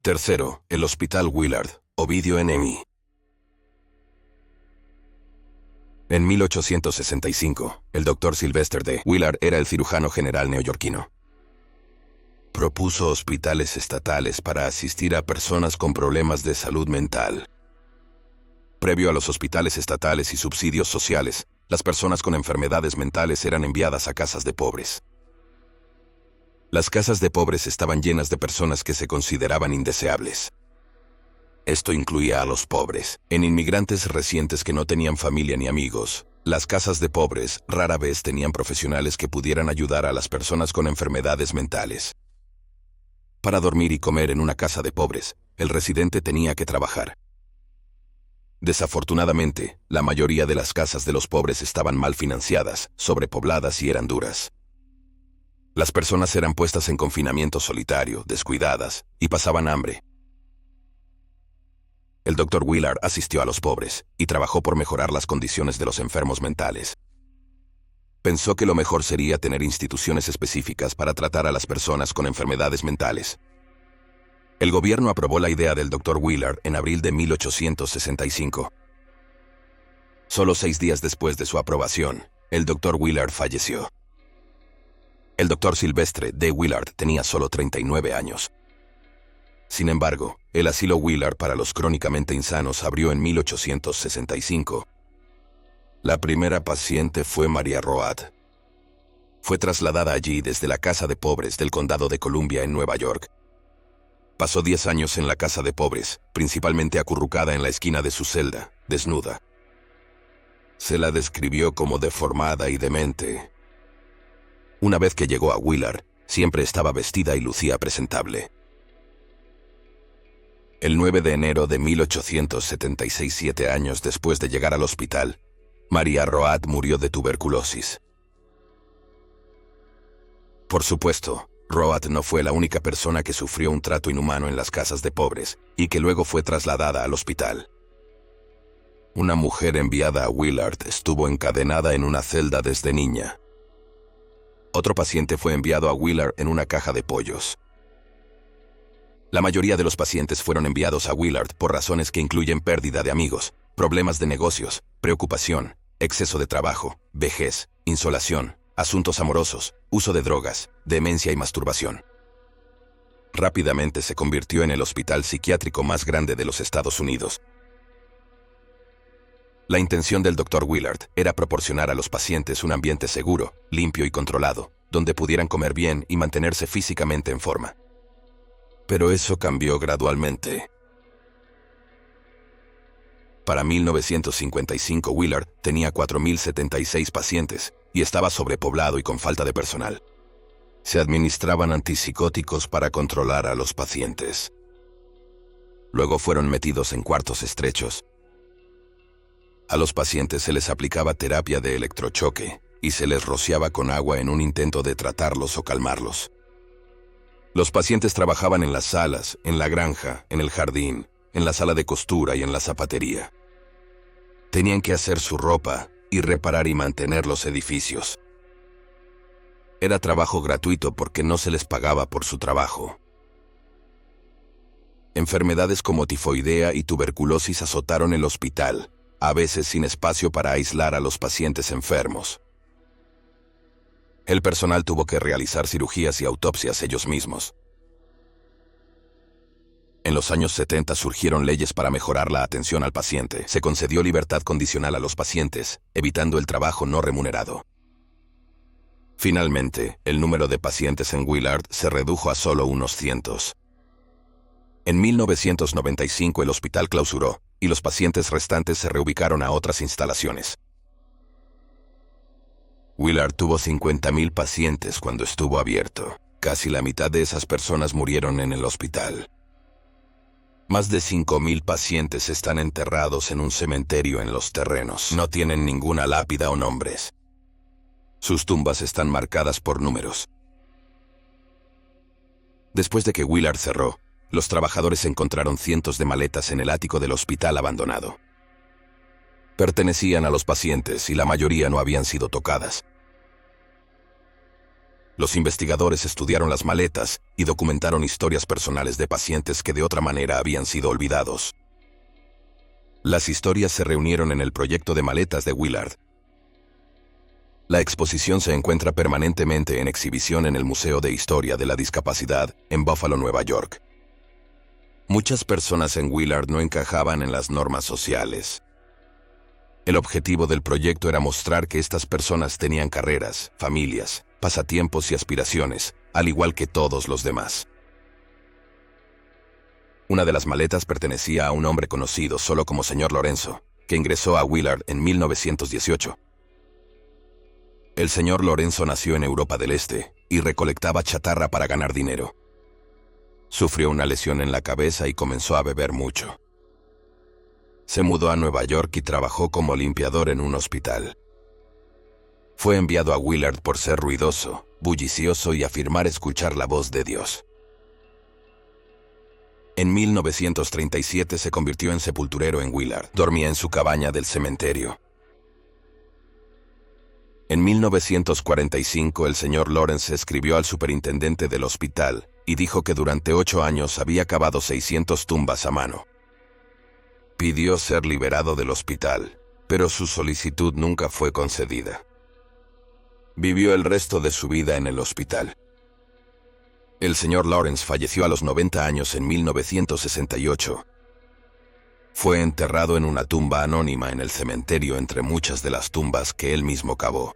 Tercero, el Hospital Willard, Ovidio Enemy. En 1865, el Dr. Sylvester D. Willard era el cirujano general neoyorquino. Propuso hospitales estatales para asistir a personas con problemas de salud mental. Previo a los hospitales estatales y subsidios sociales, las personas con enfermedades mentales eran enviadas a casas de pobres. Las casas de pobres estaban llenas de personas que se consideraban indeseables. Esto incluía a los pobres. En inmigrantes recientes que no tenían familia ni amigos, las casas de pobres rara vez tenían profesionales que pudieran ayudar a las personas con enfermedades mentales. Para dormir y comer en una casa de pobres, el residente tenía que trabajar. Desafortunadamente, la mayoría de las casas de los pobres estaban mal financiadas, sobrepobladas y eran duras. Las personas eran puestas en confinamiento solitario, descuidadas, y pasaban hambre. El Dr. Willard asistió a los pobres y trabajó por mejorar las condiciones de los enfermos mentales. Pensó que lo mejor sería tener instituciones específicas para tratar a las personas con enfermedades mentales. El gobierno aprobó la idea del Dr. Willard en abril de 1865. Solo 6 días después de su aprobación, el Dr. Willard falleció. El Dr. Sylvester D. Willard tenía solo 39 años. Sin embargo, el asilo Willard para los crónicamente insanos abrió en 1865. La primera paciente fue María Roat. Fue trasladada allí desde la casa de pobres del condado de Columbia en Nueva York. Pasó 10 años en la casa de pobres, principalmente acurrucada en la esquina de su celda, desnuda. Se la describió como deformada y demente. Una vez que llegó a Willard, siempre estaba vestida y lucía presentable. El 9 de enero de 1876, 7 años después de llegar al hospital, María Roat murió de tuberculosis. Por supuesto, Roat no fue la única persona que sufrió un trato inhumano en las casas de pobres y que luego fue trasladada al hospital. Una mujer enviada a Willard estuvo encadenada en una celda desde niña. Otro paciente fue enviado a Willard en una caja de pollos. La mayoría de los pacientes fueron enviados a Willard por razones que incluyen pérdida de amigos, problemas de negocios, preocupación, exceso de trabajo, vejez, insolación, asuntos amorosos, uso de drogas, demencia y masturbación. Rápidamente se convirtió en el hospital psiquiátrico más grande de los Estados Unidos. La intención del Dr. Willard era proporcionar a los pacientes un ambiente seguro, limpio y controlado, donde pudieran comer bien y mantenerse físicamente en forma. Pero eso cambió gradualmente. Para 1955, Willard tenía 4.076 pacientes y estaba sobrepoblado y con falta de personal. Se administraban antipsicóticos para controlar a los pacientes. Luego fueron metidos en cuartos estrechos. A los pacientes se les aplicaba terapia de electrochoque y se les rociaba con agua en un intento de tratarlos o calmarlos. Los pacientes trabajaban en las salas, en la granja, en el jardín, en la sala de costura y en la zapatería. Tenían que hacer su ropa y reparar y mantener los edificios. Era trabajo gratuito porque no se les pagaba por su trabajo. Enfermedades como tifoidea y tuberculosis azotaron el hospital, a veces sin espacio para aislar a los pacientes enfermos. El personal tuvo que realizar cirugías y autopsias ellos mismos. En los años 70 surgieron leyes para mejorar la atención al paciente. Se concedió libertad condicional a los pacientes, evitando el trabajo no remunerado. Finalmente, el número de pacientes en Willard se redujo a solo unos cientos. En 1995 el hospital clausuró, y los pacientes restantes se reubicaron a otras instalaciones. Willard tuvo 50.000 pacientes cuando estuvo abierto. Casi la mitad de esas personas murieron en el hospital. Más de 5.000 pacientes están enterrados en un cementerio en los terrenos. No tienen ninguna lápida o nombres. Sus tumbas están marcadas por números. Después de que Willard cerró, los trabajadores encontraron cientos de maletas en el ático del hospital abandonado. Pertenecían a los pacientes y la mayoría no habían sido tocadas. Los investigadores estudiaron las maletas y documentaron historias personales de pacientes que de otra manera habían sido olvidados. Las historias se reunieron en el proyecto de maletas de Willard. La exposición se encuentra permanentemente en exhibición en el Museo de Historia de la Discapacidad en Buffalo, Nueva York. Muchas personas en Willard no encajaban en las normas sociales. El objetivo del proyecto era mostrar que estas personas tenían carreras, familias, pasatiempos y aspiraciones, al igual que todos los demás. Una de las maletas pertenecía a un hombre conocido solo como Sr. Lorenzo, que ingresó a Willard en 1918. El Sr. Lorenzo nació en Europa del Este y recolectaba chatarra para ganar dinero. Sufrió una lesión en la cabeza y comenzó a beber mucho. Se mudó a Nueva York y trabajó como limpiador en un hospital. Fue enviado a Willard por ser ruidoso, bullicioso y afirmar escuchar la voz de Dios. En 1937 se convirtió en sepulturero en Willard. Dormía en su cabaña del cementerio. En 1945 el señor Lawrence escribió al superintendente del hospital y dijo que durante 8 años había cavado 600 tumbas a mano. Pidió ser liberado del hospital, pero su solicitud nunca fue concedida. Vivió el resto de su vida en el hospital. El señor Lawrence falleció a los 90 años en 1968. Fue enterrado en una tumba anónima en el cementerio entre muchas de las tumbas que él mismo cavó.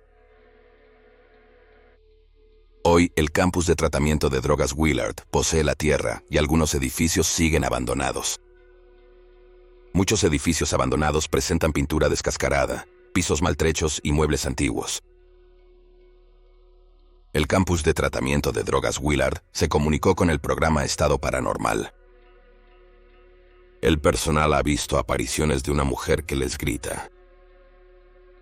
Hoy, el campus de tratamiento de drogas Willard posee la tierra y algunos edificios siguen abandonados. Muchos edificios abandonados presentan pintura descascarada, pisos maltrechos y muebles antiguos. El campus de tratamiento de drogas Willard se comunicó con el programa Estado Paranormal. El personal ha visto apariciones de una mujer que les grita.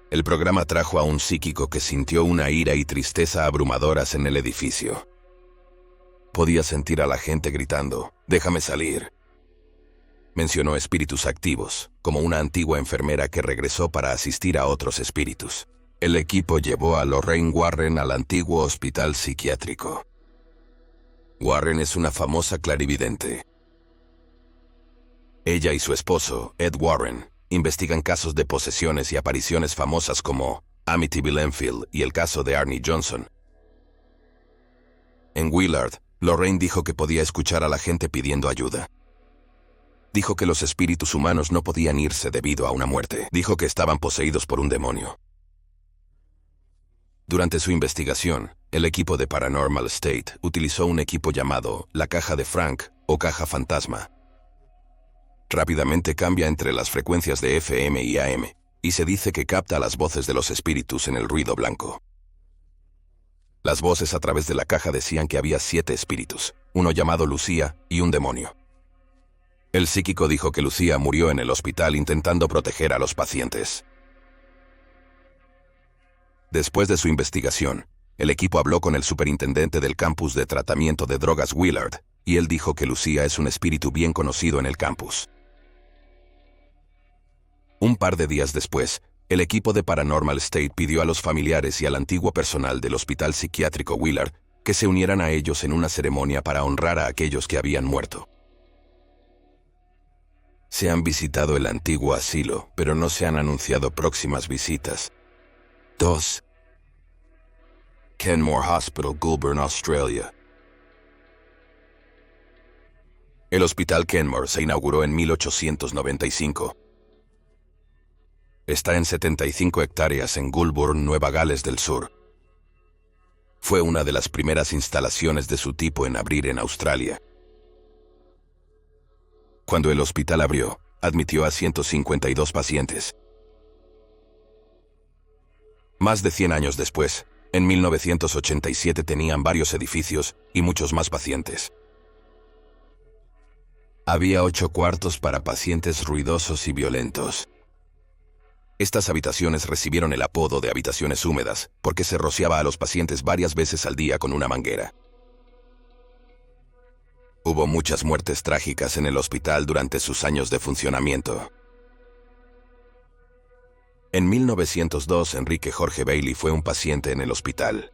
El programa trajo a un psíquico que sintió una ira y tristeza abrumadoras en el edificio. Podía sentir a la gente gritando, «¡Déjame salir!». Mencionó espíritus activos, como una antigua enfermera que regresó para asistir a otros espíritus. El equipo llevó a Lorraine Warren al antiguo hospital psiquiátrico. Warren es una famosa clarividente. Ella y su esposo, Ed Warren, investigan casos de posesiones y apariciones famosas como Amityville Enfield y el caso de Arnie Johnson. En Willard, Lorraine dijo que podía escuchar a la gente pidiendo ayuda. Dijo que los espíritus humanos no podían irse debido a una muerte. Dijo que estaban poseídos por un demonio. Durante su investigación, el equipo de Paranormal State utilizó un equipo llamado la caja de Frank o caja fantasma. Rápidamente cambia entre las frecuencias de FM y AM, y se dice que capta las voces de los espíritus en el ruido blanco. Las voces a través de la caja decían que había 7 espíritus, uno llamado Lucía y un demonio. El psíquico dijo que Lucía murió en el hospital intentando proteger a los pacientes. Después de su investigación, el equipo habló con el superintendente del campus de tratamiento de drogas Willard, y él dijo que Lucía es un espíritu bien conocido en el campus. Un par de días después, el equipo de Paranormal State pidió a los familiares y al antiguo personal del hospital psiquiátrico Willard que se unieran a ellos en una ceremonia para honrar a aquellos que habían muerto. Se han visitado el antiguo asilo, pero no se han anunciado próximas visitas. 2. Kenmore Hospital, Goulburn, Australia. El Hospital Kenmore se inauguró en 1895. Está en 75 hectáreas en Goulburn, Nueva Gales del Sur. Fue una de las primeras instalaciones de su tipo en abrir en Australia. Cuando el hospital abrió, admitió a 152 pacientes. Más de 100 años después, en 1987 tenían varios edificios y muchos más pacientes. Había 8 cuartos para pacientes ruidosos y violentos. Estas habitaciones recibieron el apodo de habitaciones húmedas porque se rociaba a los pacientes varias veces al día con una manguera. Hubo muchas muertes trágicas en el hospital durante sus años de funcionamiento. En 1902, Enrique Jorge Bailey fue un paciente en el hospital.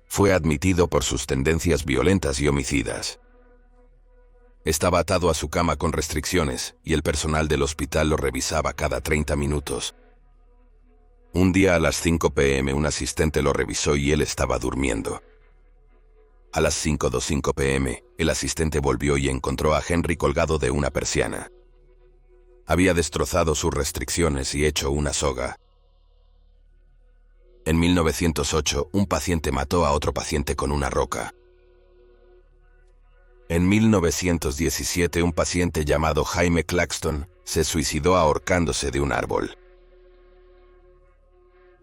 Fue admitido por sus tendencias violentas y homicidas. Estaba atado a su cama con restricciones, y el personal del hospital lo revisaba cada 30 minutos. Un día a las 5 p.m. un asistente lo revisó y él estaba durmiendo. A las 5:05 p.m., el asistente volvió y encontró a Henry colgado de una persiana. Había destrozado sus restricciones y hecho una soga. En 1908, un paciente mató a otro paciente con una roca. En 1917, un paciente llamado Jaime Claxton se suicidó ahorcándose de un árbol.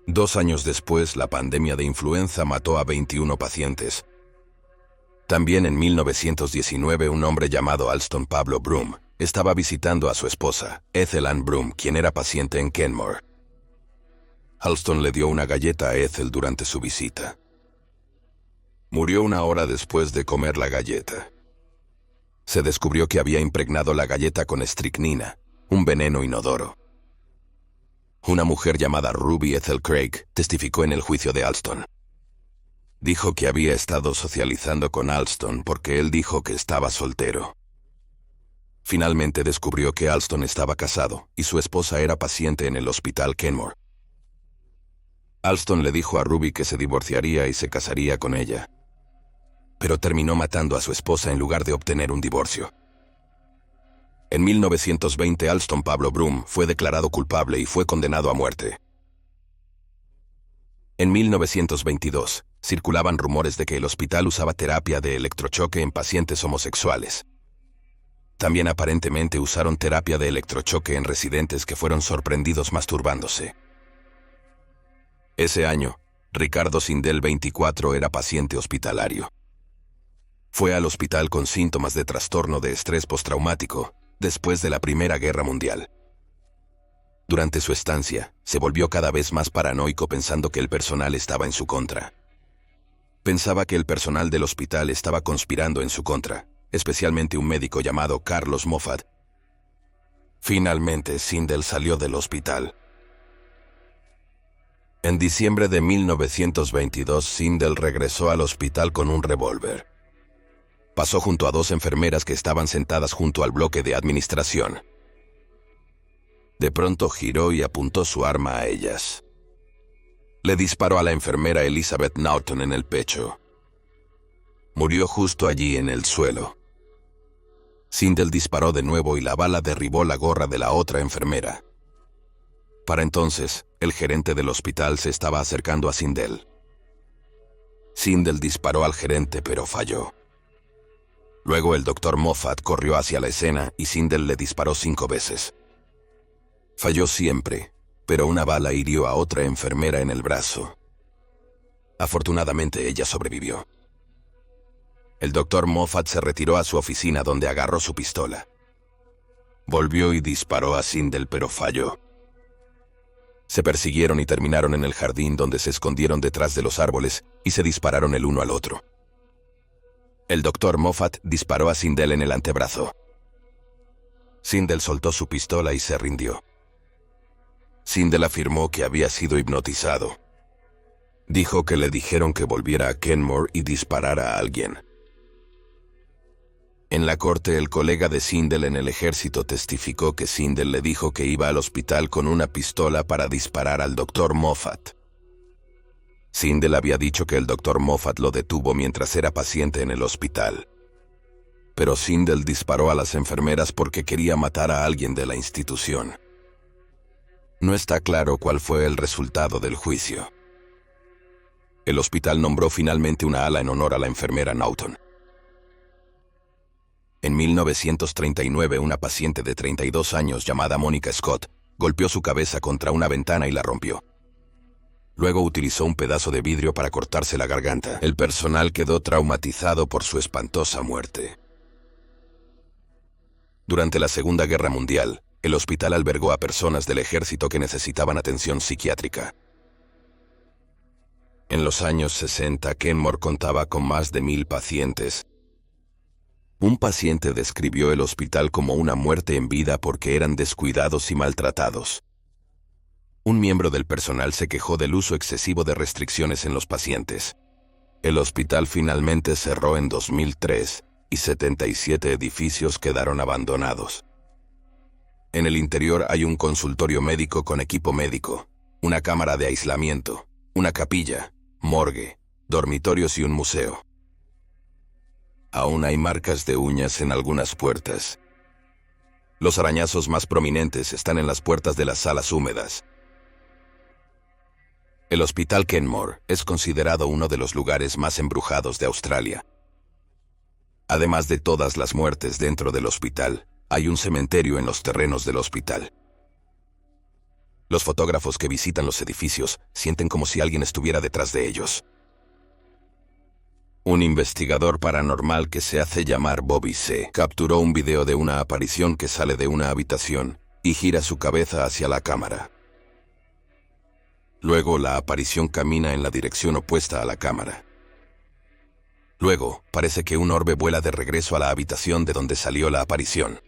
2 años después, la pandemia de influenza mató a 21 pacientes. También en 1919, un hombre llamado Alston Pablo Broom estaba visitando a su esposa, Ethel Ann Broom, quien era paciente en Kenmore. Alston le dio una galleta a Ethel durante su visita. Murió 1 hora después de comer la galleta. Se descubrió que había impregnado la galleta con estricnina, un veneno inodoro. Una mujer llamada Ruby Ethel Craig testificó en el juicio de Alston. Dijo que había estado socializando con Alston porque él dijo que estaba soltero. Finalmente descubrió que Alston estaba casado y su esposa era paciente en el hospital Kenmore. Alston le dijo a Ruby que se divorciaría y se casaría con ella, pero terminó matando a su esposa en lugar de obtener un divorcio. En 1920, Alston Pablo Broom fue declarado culpable y fue condenado a muerte. En 1922, circulaban rumores de que el hospital usaba terapia de electrochoque en pacientes homosexuales. También aparentemente usaron terapia de electrochoque en residentes que fueron sorprendidos masturbándose. Ese año, Ricardo Sindel, 24, era paciente hospitalario. Fue al hospital con síntomas de trastorno de estrés postraumático después de la Primera Guerra Mundial. Durante su estancia, se volvió cada vez más paranoico pensando que el personal estaba en su contra. Pensaba que el personal del hospital estaba conspirando en su contra, especialmente un médico llamado Carlos Moffat. Finalmente, Sindel salió del hospital. En diciembre de 1922, Sindel regresó al hospital con un revólver. Pasó junto a 2 enfermeras que estaban sentadas junto al bloque de administración. De pronto giró y apuntó su arma a ellas. Le disparó a la enfermera Elizabeth Norton en el pecho. Murió justo allí en el suelo. Sindel disparó de nuevo y la bala derribó la gorra de la otra enfermera. Para entonces, el gerente del hospital se estaba acercando a Sindel. Sindel disparó al gerente, pero falló. Luego el doctor Moffat corrió hacia la escena y Sindel le disparó 5 veces. Falló siempre, pero una bala hirió a otra enfermera en el brazo. Afortunadamente ella sobrevivió. El doctor Moffat se retiró a su oficina donde agarró su pistola. Volvió y disparó a Sindel, pero falló. Se persiguieron y terminaron en el jardín donde se escondieron detrás de los árboles y se dispararon el uno al otro. El doctor Moffat disparó a Sindel en el antebrazo. Sindel soltó su pistola y se rindió. Sindel afirmó que había sido hipnotizado. Dijo que le dijeron que volviera a Kenmore y disparara a alguien. En la corte, el colega de Sindel en el ejército testificó que Sindel le dijo que iba al hospital con una pistola para disparar al doctor Moffat. Sindel había dicho que el doctor Moffat lo detuvo mientras era paciente en el hospital. Pero Sindel disparó a las enfermeras porque quería matar a alguien de la institución. No está claro cuál fue el resultado del juicio. El hospital nombró finalmente una ala en honor a la enfermera Norton. En 1939, una paciente de 32 años llamada Monica Scott golpeó su cabeza contra una ventana y la rompió. Luego utilizó un pedazo de vidrio para cortarse la garganta. El personal quedó traumatizado por su espantosa muerte. Durante la Segunda Guerra Mundial, el hospital albergó a personas del ejército que necesitaban atención psiquiátrica. En los años 60, Kenmore contaba con más de 1000 pacientes. Un paciente describió el hospital como una muerte en vida porque eran descuidados y maltratados. Un miembro del personal se quejó del uso excesivo de restricciones en los pacientes. El hospital finalmente cerró en 2003 y 77 edificios quedaron abandonados. En el interior hay un consultorio médico con equipo médico, una cámara de aislamiento, una capilla, morgue, dormitorios y un museo. Aún hay marcas de uñas en algunas puertas. Los arañazos más prominentes están en las puertas de las salas húmedas. El Hospital Kenmore es considerado uno de los lugares más embrujados de Australia. Además de todas las muertes dentro del hospital, hay un cementerio en los terrenos del hospital. Los fotógrafos que visitan los edificios sienten como si alguien estuviera detrás de ellos. Un investigador paranormal que se hace llamar Bobby C. capturó un video de una aparición que sale de una habitación y gira su cabeza hacia la cámara. Luego la aparición camina en la dirección opuesta a la cámara. Luego, parece que un orbe vuela de regreso a la habitación de donde salió la aparición.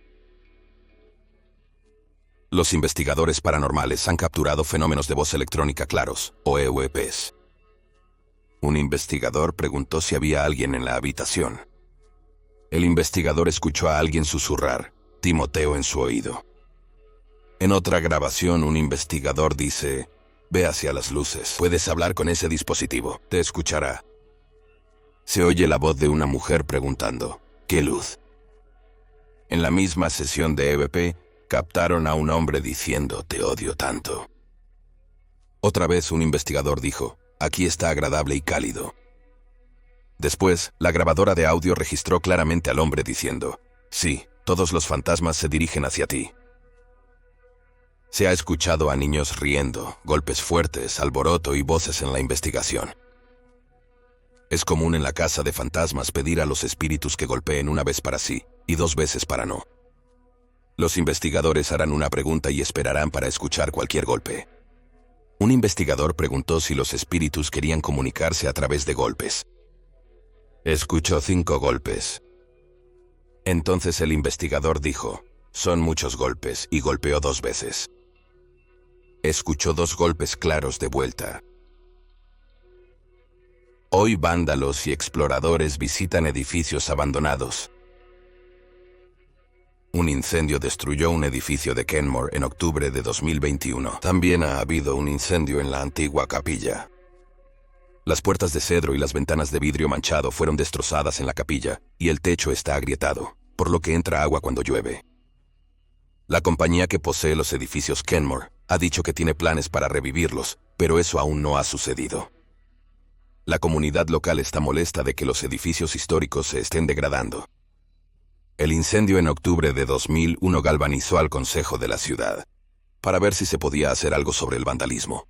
Los investigadores paranormales han capturado fenómenos de voz electrónica claros, o EVPs. Un investigador preguntó si había alguien en la habitación. El investigador escuchó a alguien susurrar, Timoteo, en su oído. En otra grabación, un investigador dice, ve hacia las luces, puedes hablar con ese dispositivo, te escuchará. Se oye la voz de una mujer preguntando, ¿qué luz? En la misma sesión de EVP, captaron a un hombre diciendo, te odio tanto. Otra vez un investigador dijo, aquí está agradable y cálido. Después, la grabadora de audio registró claramente al hombre diciendo, sí, todos los fantasmas se dirigen hacia ti. Se ha escuchado a niños riendo, golpes fuertes, alboroto y voces en la investigación. Es común en la casa de fantasmas pedir a los espíritus que golpeen una vez para sí y 2 veces para no. Los investigadores harán una pregunta y esperarán para escuchar cualquier golpe. Un investigador preguntó si los espíritus querían comunicarse a través de golpes. Escuchó 5 golpes. Entonces el investigador dijo, son muchos golpes, y golpeó 2 veces. Escuchó 2 golpes claros de vuelta. Hoy vándalos y exploradores visitan edificios abandonados. Un incendio destruyó un edificio de Kenmore en octubre de 2021. También ha habido un incendio en la antigua capilla. Las puertas de cedro y las ventanas de vidrio manchado fueron destrozadas en la capilla, y el techo está agrietado, por lo que entra agua cuando llueve. La compañía que posee los edificios Kenmore ha dicho que tiene planes para revivirlos, pero eso aún no ha sucedido. La comunidad local está molesta de que los edificios históricos se estén degradando. El incendio en octubre de 2001 galvanizó al Consejo de la ciudad, para ver si se podía hacer algo sobre el vandalismo.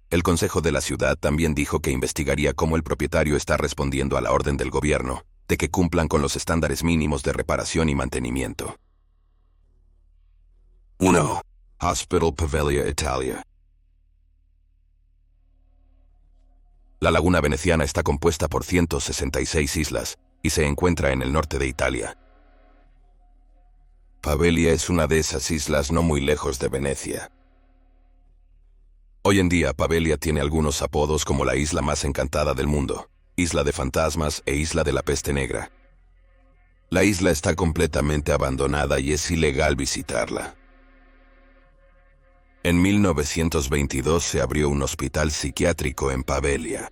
El Consejo de la ciudad también dijo que investigaría cómo el propietario está respondiendo a la orden del gobierno, de que cumplan con los estándares mínimos de reparación y mantenimiento. 1. Hospital Poveglia, Italia. La laguna veneciana está compuesta por 166 islas y se encuentra en el norte de Italia. Poveglia es una de esas islas no muy lejos de Venecia. Hoy en día Poveglia tiene algunos apodos como la isla más encantada del mundo, isla de fantasmas e isla de la peste negra. La isla está completamente abandonada y es ilegal visitarla. En 1922 se abrió un hospital psiquiátrico en Poveglia.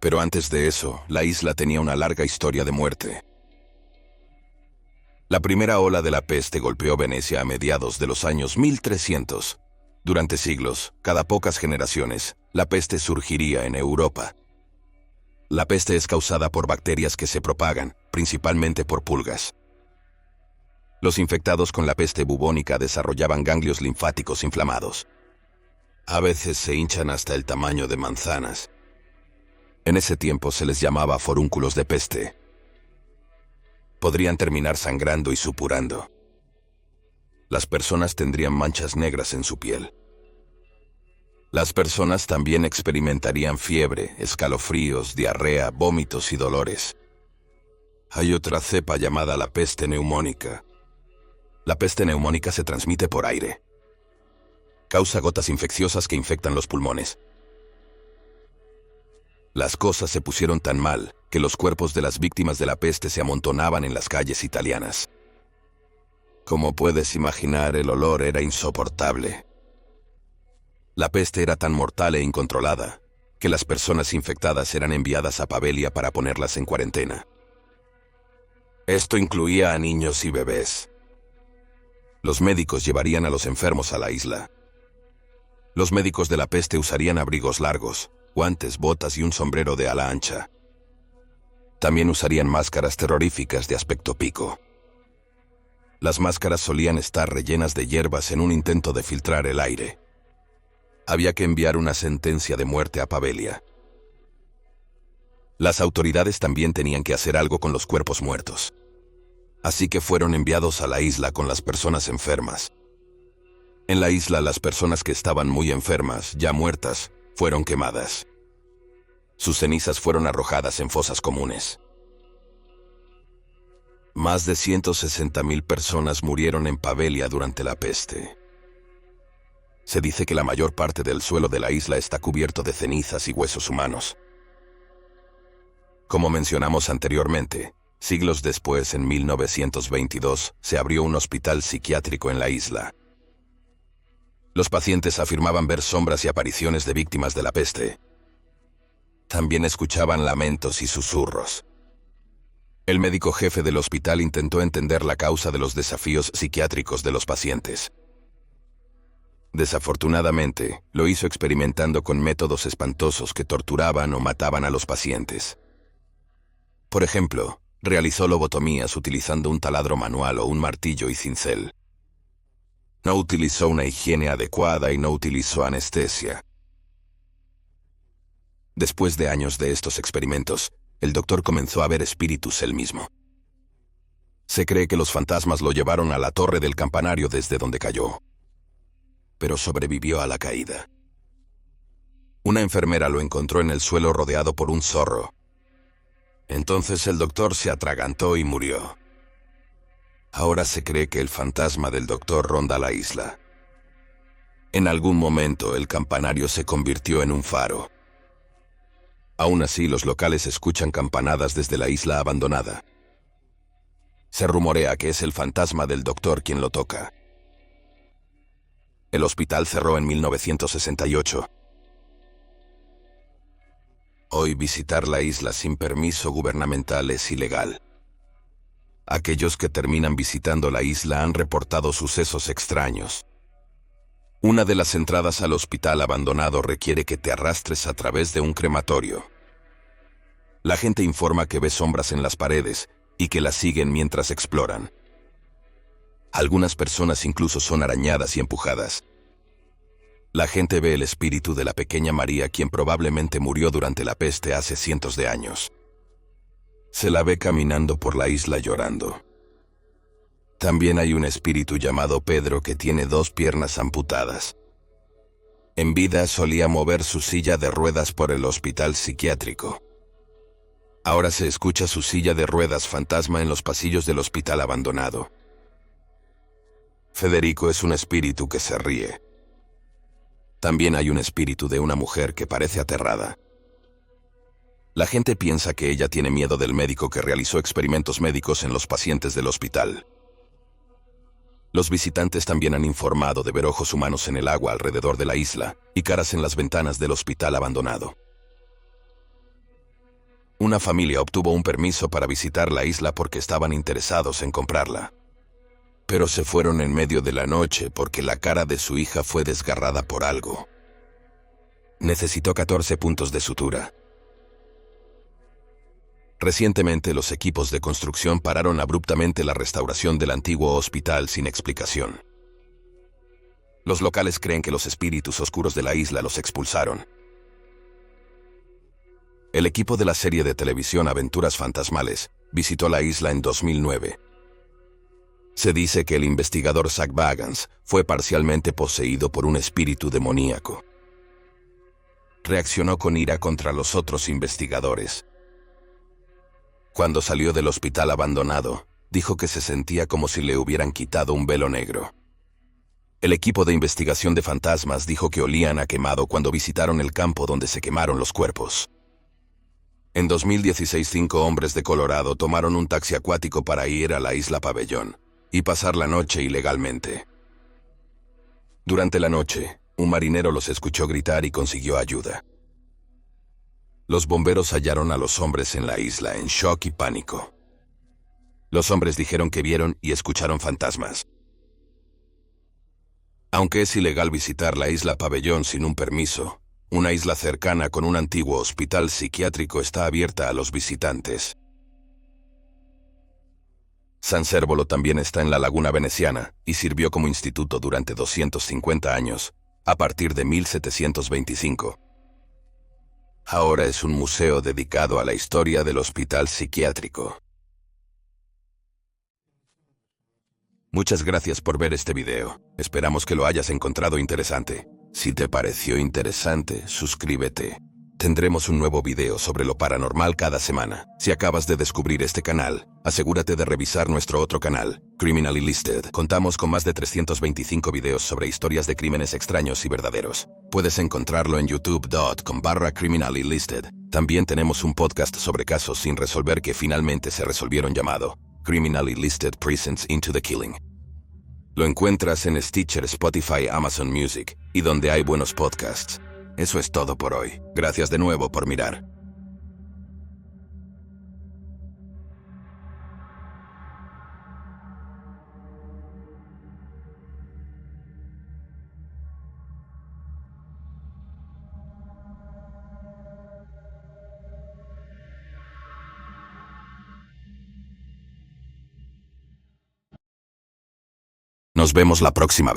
Pero antes de eso, la isla tenía una larga historia de muerte. La primera ola de la peste golpeó Venecia a mediados de los años 1300. Durante siglos, cada pocas generaciones, la peste surgiría en Europa. La peste es causada por bacterias que se propagan, principalmente por pulgas. Los infectados con la peste bubónica desarrollaban ganglios linfáticos inflamados. A veces se hinchan hasta el tamaño de manzanas. En ese tiempo se les llamaba forúnculos de peste. Podrían terminar sangrando y supurando. Las personas tendrían manchas negras en su piel. Las personas también experimentarían fiebre, escalofríos, diarrea, vómitos y dolores. Hay otra cepa llamada la peste neumónica. La peste neumónica se transmite por aire. Causa gotas infecciosas que infectan los pulmones. Las cosas se pusieron tan mal que los cuerpos de las víctimas de la peste se amontonaban en las calles italianas. Como puedes imaginar, el olor era insoportable. La peste era tan mortal e incontrolada que las personas infectadas eran enviadas a Pavelia para ponerlas en cuarentena. Esto incluía a niños y bebés. Los médicos llevarían a los enfermos a la isla. Los médicos de la peste usarían abrigos largos, guantes, botas y un sombrero de ala ancha. También usarían máscaras terroríficas de aspecto pico. Las máscaras solían estar rellenas de hierbas en un intento de filtrar el aire. Había que enviar una sentencia de muerte a Pavelia. Las autoridades también tenían que hacer algo con los cuerpos muertos. Así que fueron enviados a la isla con las personas enfermas. En la isla, las personas que estaban muy enfermas, ya muertas, fueron quemadas. Sus cenizas fueron arrojadas en fosas comunes. Más de 160.000 personas murieron en Pavelia durante la peste. Se dice que la mayor parte del suelo de la isla está cubierto de cenizas y huesos humanos. Como mencionamos anteriormente, siglos después, en 1922, se abrió un hospital psiquiátrico en la isla. Los pacientes afirmaban ver sombras y apariciones de víctimas de la peste. También escuchaban lamentos y susurros. El médico jefe del hospital intentó entender la causa de los desafíos psiquiátricos de los pacientes. Desafortunadamente, lo hizo experimentando con métodos espantosos que torturaban o mataban a los pacientes. Por ejemplo, realizó lobotomías utilizando un taladro manual o un martillo y cincel. No utilizó una higiene adecuada y no utilizó anestesia. Después de años de estos experimentos, el doctor comenzó a ver espíritus él mismo. Se cree que los fantasmas lo llevaron a la torre del campanario desde donde cayó, pero sobrevivió a la caída. Una enfermera lo encontró en el suelo rodeado por un zorro. Entonces el doctor se atragantó y murió. Ahora se cree que el fantasma del doctor ronda la isla. En algún momento el campanario se convirtió en un faro. Aún así, los locales escuchan campanadas desde la isla abandonada. Se rumorea que es el fantasma del doctor quien lo toca. El hospital cerró en 1968. Hoy visitar la isla sin permiso gubernamental es ilegal. Aquellos que terminan visitando la isla han reportado sucesos extraños. Una de las entradas al hospital abandonado requiere que te arrastres a través de un crematorio. La gente informa que ve sombras en las paredes y que las siguen mientras exploran. Algunas personas incluso son arañadas y empujadas. La gente ve el espíritu de la pequeña María, quien probablemente murió durante la peste hace cientos de años. Se la ve caminando por la isla llorando. También hay un espíritu llamado Pedro que tiene 2 piernas amputadas. En vida solía mover su silla de ruedas por el hospital psiquiátrico. Ahora se escucha su silla de ruedas fantasma en los pasillos del hospital abandonado. Federico es un espíritu que se ríe. También hay un espíritu de una mujer que parece aterrada. La gente piensa que ella tiene miedo del médico que realizó experimentos médicos en los pacientes del hospital. Los visitantes también han informado de ver ojos humanos en el agua alrededor de la isla y caras en las ventanas del hospital abandonado. Una familia obtuvo un permiso para visitar la isla porque estaban interesados en comprarla. Pero se fueron en medio de la noche porque la cara de su hija fue desgarrada por algo. Necesitó 14 puntos de sutura. Recientemente, los equipos de construcción pararon abruptamente la restauración del antiguo hospital sin explicación. Los locales creen que los espíritus oscuros de la isla los expulsaron. El equipo de la serie de televisión Aventuras Fantasmales visitó la isla en 2009. Se dice que el investigador Zak Bagans fue parcialmente poseído por un espíritu demoníaco. Reaccionó con ira contra los otros investigadores. Cuando salió del hospital abandonado, dijo que se sentía como si le hubieran quitado un velo negro. El equipo de investigación de fantasmas dijo que olían a quemado cuando visitaron el campo donde se quemaron los cuerpos. En 2016, 5 hombres de Colorado tomaron un taxi acuático para ir a la isla Pabellón y pasar la noche ilegalmente. Durante la noche, un marinero los escuchó gritar y consiguió ayuda. Los bomberos hallaron a los hombres en la isla en shock y pánico. Los hombres dijeron que vieron y escucharon fantasmas. Aunque es ilegal visitar la isla Pabellón sin un permiso, una isla cercana con un antiguo hospital psiquiátrico está abierta a los visitantes. San Cérvolo también está en la laguna veneciana y sirvió como instituto durante 250 años, a partir de 1725. Ahora es un museo dedicado a la historia del hospital psiquiátrico. Muchas gracias por ver este video. Esperamos que lo hayas encontrado interesante. Si te pareció interesante, suscríbete. Tendremos un nuevo video sobre lo paranormal cada semana. Si acabas de descubrir este canal, asegúrate de revisar nuestro otro canal, Criminally Listed. Contamos con más de 325 videos sobre historias de crímenes extraños y verdaderos. Puedes encontrarlo en youtube.com/Criminally Listed. También tenemos un podcast sobre casos sin resolver que finalmente se resolvieron llamado Criminally Listed Presents Into the Killing. Lo encuentras en Stitcher, Spotify, Amazon Music y donde hay buenos podcasts. Eso es todo por hoy. Gracias de nuevo por mirar. Nos vemos la próxima vez.